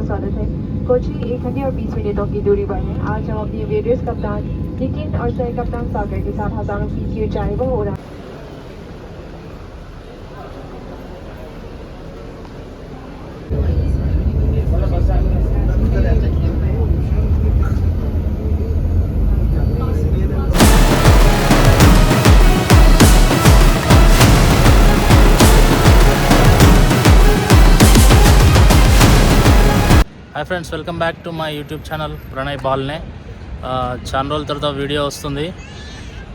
आपका स्वागत है। कोची 1 घंटे और 20 मिनटों की दूरी पर है। आज हम अपनी वेरियस कप्तान नितिन और सह कप्तान सागर के साथ हजारों फीट की ऊंचाई पर हो रहा है। Hi friends, welcome back to my YouTube channel Pranay Balne. చాలా రోజుల తర్వాత వీడియో వస్తుంది.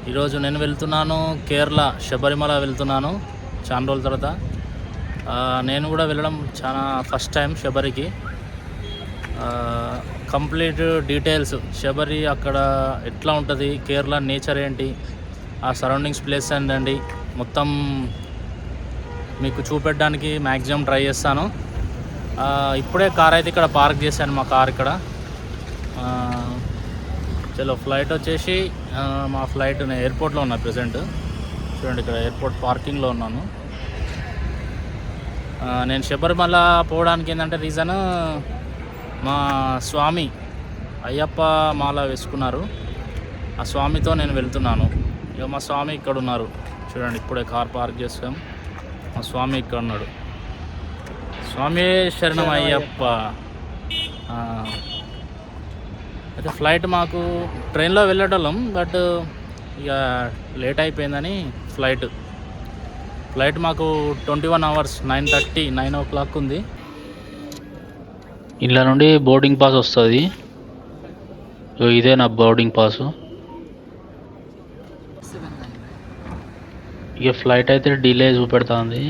ఈరోజు నేను వెళ్తున్నాను కేరళ శబరిమల వెళ్తున్నాను. చాలా రోజుల తర్వాత నేను కూడా వెళ్ళడం చాలా ఫస్ట్ టైం శబరికి. కంప్లీట్ డీటెయిల్స్ శబరి అక్కడ ఎట్లా ఉంటుంది, కేరళ నేచర్ ఏంటి, ఆ సరౌండింగ్స్ ప్లేస్ ఏంటండి మొత్తం మీకు చూపెట్టడానికి మ్యాక్సిమం ట్రై చేస్తాను. ఇప్పుడే కార్ అయితే ఇక్కడ పార్క్ చేశాను, మా కార్ ఇక్కడ. చలో ఫ్లైట్ వచ్చేసి మా ఫ్లైట్ నేను ఎయిర్పోర్ట్లో ఉన్నా ప్రజెంట్. చూడండి, ఇక్కడ ఎయిర్పోర్ట్ పార్కింగ్లో ఉన్నాను. నేను శబరిమల పోవడానికి ఏంటంటే రీజన్, మా స్వామి అయ్యప్ప మాల వేసుకున్నారు. ఆ స్వామితో నేను వెళ్తున్నాను. ఇక మా స్వామి ఇక్కడ ఉన్నారు. చూడండి, ఇప్పుడే కార్ పార్క్ చేసాం. మా స్వామి ఇక్కడ ఉన్నాడు. స్వామి శరణం అయ్యప్ప. అయితే ఫ్లైట్ మాకు ట్రైన్లో వెళ్ళేటోళ్ళం, బట్ ఇక లేట్ అయిపోయిందని ఫ్లైట్ మాకు 21 hours 9 o'clock ఉంది. ఇలా నుండి బోర్డింగ్ పాస్ వస్తుంది. ఇదే నా బోర్డింగ్ పాసు. ఇక ఫ్లైట్ అయితే డిలే చూపెడుతుంది.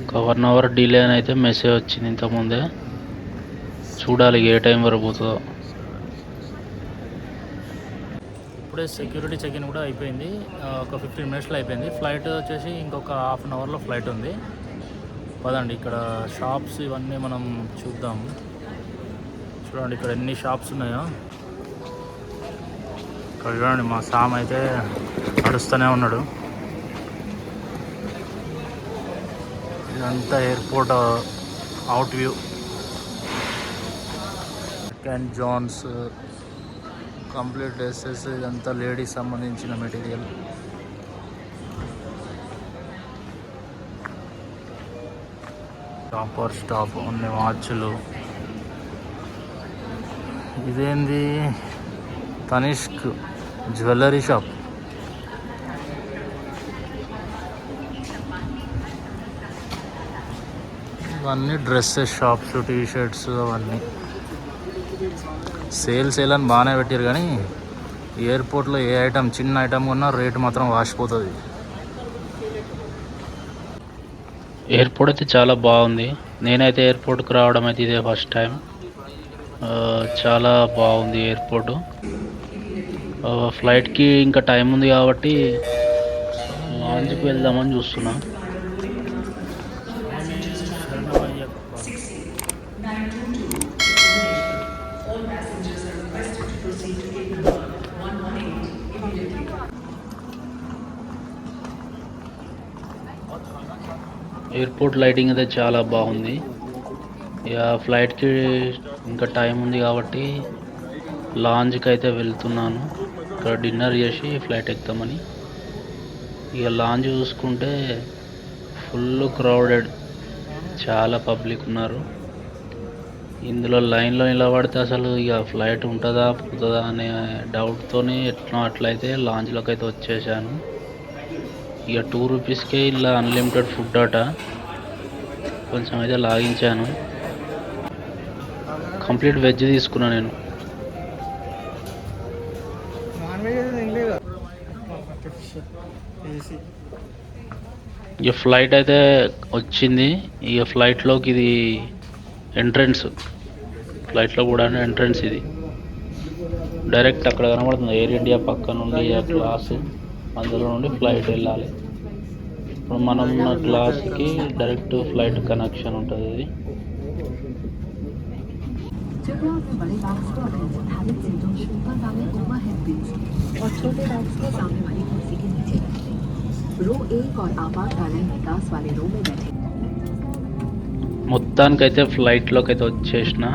ఒక 1 hour డిలే అని అయితే మెసేజ్ వచ్చింది ఇంతకుముందే. చూడాలి ఏ టైం వరకు పోతుందో. ఇప్పుడే సెక్యూరిటీ చెక్ ఇన్ కూడా అయిపోయింది. ఒక 15 minutesలో అయిపోయింది. ఫ్లైట్ వచ్చేసి ఇంకొక 1/2 hourలో ఫ్లైట్ ఉంది. పదండి, ఇక్కడ షాప్స్ ఇవన్నీ మనం చూద్దాం. చూడండి ఇక్కడ ఎన్ని షాప్స్ ఉన్నాయో. ఇక్కడ చూడండి, మా సామ్ అయితే నడుస్తూనే ఉన్నాడు. ఇదంతా ఎయిర్పోర్ట్ అవుట్ వ్యూ. కెన్ జాన్స్ కంప్లీట్ డ్రెస్సెస్, ఇదంతా లేడీస్ సంబంధించిన మెటీరియల్. టాపర్ స్టాప్, అన్ని వాచ్లు. ఇదేంది, తనిష్క్ జ్యువెలరీ షాప్. ఇవన్నీ డ్రెస్సెస్ షాప్స్, టీషర్ట్స్, అవన్నీ సేల్స్ అని బాగానే పెట్టారు. కానీ ఎయిర్పోర్ట్లో ఏ ఐటమ్, చిన్న ఐటమ్ ఉన్నా రేటు మాత్రం వాసిపోతుంది. ఎయిర్పోర్ట్ అయితే చాలా బాగుంది. నేనైతే ఎయిర్పోర్ట్కి రావడం అయితే ఇదే ఫస్ట్ టైం. చాలా బాగుంది ఎయిర్పోర్టు. ఫ్లైట్కి ఇంకా టైం ఉంది కాబట్టి లాంజ్కి వెళ్దామని చూస్తున్నా. ఎయిర్పోర్ట్ లైటింగ్ అయితే చాలా బాగుంది. ఇక ఫ్లైట్కి ఇంకా టైం ఉంది కాబట్టి లాంజ్కి అయితే వెళ్తున్నాను. ఇక్కడ డిన్నర్ చేసి ఫ్లైట్ ఎక్కుతామని. ఇక లాంజ్ చూసుకుంటే ఫుల్ క్రౌడెడ్, చాలా పబ్లిక్ ఉన్నారు. ఇందులో లైన్లో నిలబడితే అసలు ఇక ఫ్లైట్ ఉంటుందా పోతుందా అనే డౌట్తోనే ఎట్లా అట్లయితే లాంజ్లోకి అయితే వచ్చేసాను. ఇక 2 rupeesకే ఇలా అన్లిమిటెడ్ ఫుడ్ అట. కొంచెం అయితే లాగించాను. కంప్లీట్ వెజ్ తీసుకున్నాను నేను. ఇక ఫ్లైట్ అయితే వచ్చింది. ఇక ఫ్లైట్లోకి ఇది ఎంట్రన్స్, ఫ్లైట్లో కూడా ఎంట్రన్స్ ఇది. డైరెక్ట్ అక్కడ కనబడుతుంది ఎయిర్ ఇండియా పక్క నుండి ఆ క్లాసు, అందులో నుండి ఫ్లైట్ వెళ్ళాలి. ఇప్పుడు మనం ఉన్న క్లాస్కి డైరెక్ట్ ఫ్లైట్ కనెక్షన్ ఉంటుంది ఇది. మొత్తానికైతే ఫ్లైట్లోకి అయితే వచ్చేసిన.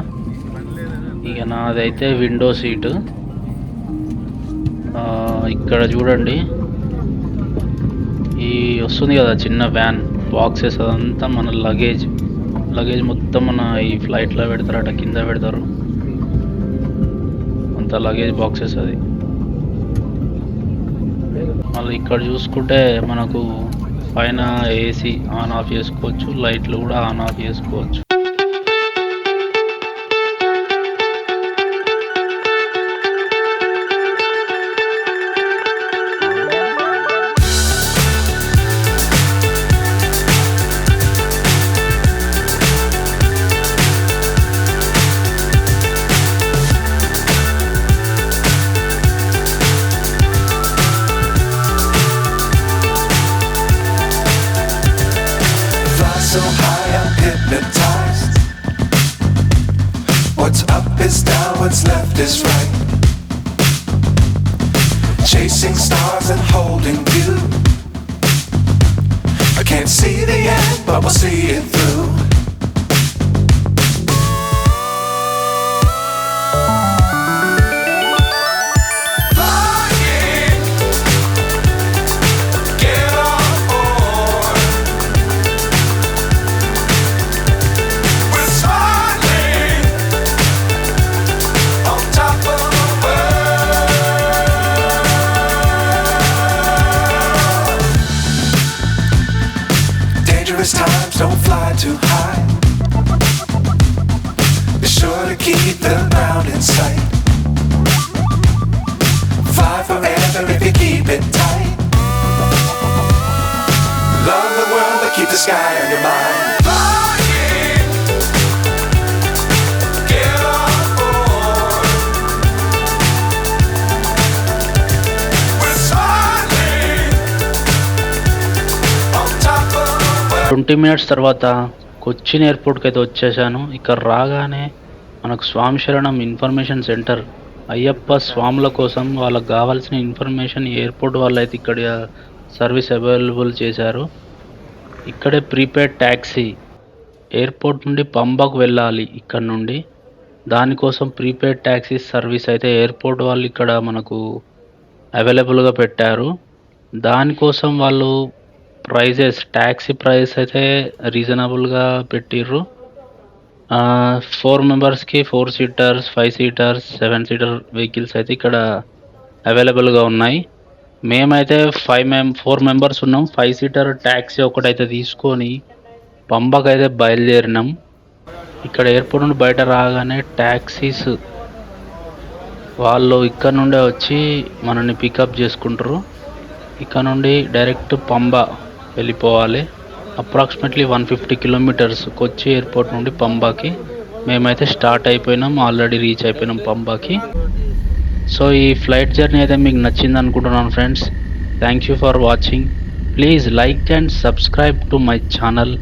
ఇక నాదైతే విండో సీటు. ఇక్కడ చూడండి, ఈ వస్తుంది కదా చిన్న వ్యాన్ బాక్సెస్, అదంతా మన లగేజ్ మొత్తం మన ఈ ఫ్లైట్లో పెడతారట, కింద పెడతారు అంత లగేజ్ బాక్సెస్ అది. మళ్ళీ ఇక్కడ చూసుకుంటే మనకు పైన ఏసీ ఆన్ ఆఫ్ చేసుకోవచ్చు, లైట్లు కూడా ఆన్ ఆఫ్ చేసుకోవచ్చు. So high I'm hypnotized. What's up is down, what's left is right. Chasing stars and holding you. I can't see the end, but we'll see it through. Dangerous times, don't fly too high. Be sure to keep the ground in sight. Fly forever if you keep it tight. Love the world, but keep the sky on your mind. Flying, get on board. We're smiling on top of 20 minutes తర్వాత కొచ్చిన్ ఎయిర్పోర్ట్కి అయితే వచ్చేసాను. ఇక్కడ రాగానే మనకు స్వామి శరణం information centre, Ayyappa స్వాముల కోసం వాళ్ళకి కావాల్సిన ఇన్ఫర్మేషన్ ఎయిర్పోర్ట్ వాళ్ళు అయితే ఇక్కడ సర్వీస్ అవైలబుల్ చేశారు. ఇక్కడే ప్రీపెయిడ్ ట్యాక్సీ ఎయిర్పోర్ట్ నుండి పంబాకు వెళ్ళాలి. ఇక్కడ నుండి దానికోసం ప్రీపెయిడ్ ట్యాక్సీ సర్వీస్ అయితే ఎయిర్పోర్ట్ వాళ్ళు ఇక్కడ మనకు అవైలబుల్గా పెట్టారు. దానికోసం వాళ్ళు ప్రైజెస్, ట్యాక్సీ ప్రైస్ అయితే రీజనబుల్గా పెట్టిర్రు. 4 మెంబర్స్కి 4 సీటర్స్, 5 సీటర్స్, 7 సీటర్ వెహికల్స్ అయితే ఇక్కడ అవైలబుల్గా ఉన్నాయి. మేమైతే 4 మెంబర్స్ ఉన్నాం. 5 సీటర్ ట్యాక్సీ ఒకటైతే తీసుకొని పంబాకు అయితే బయలుదేరినాం. ఇక్కడ ఎయిర్పోర్ట్ నుండి బయట రాగానే ట్యాక్సీస్ వాళ్ళు ఇక్కడ నుండే వచ్చి మనల్ని పికప్ చేసుకుంటారు. ఇక్కడ నుండి డైరెక్ట్ పంబా వెళ్ళిపోవాలి. అప్రాక్సిమేట్లీ 150 కిలోమీటర్స్ కొచ్చి ఎయిర్పోర్ట్ నుండి పంబాకి. మేమైతే స్టార్ట్ అయిపోయినాం, ఆల్రెడీ రీచ్ అయిపోయినాం పంబాకి. సో ఈ ఫ్లైట్ జర్నీ అయితే మీకు నచ్చింది అనుకుంటున్నాను friends. Thank you for watching. Please like and subscribe to my channel.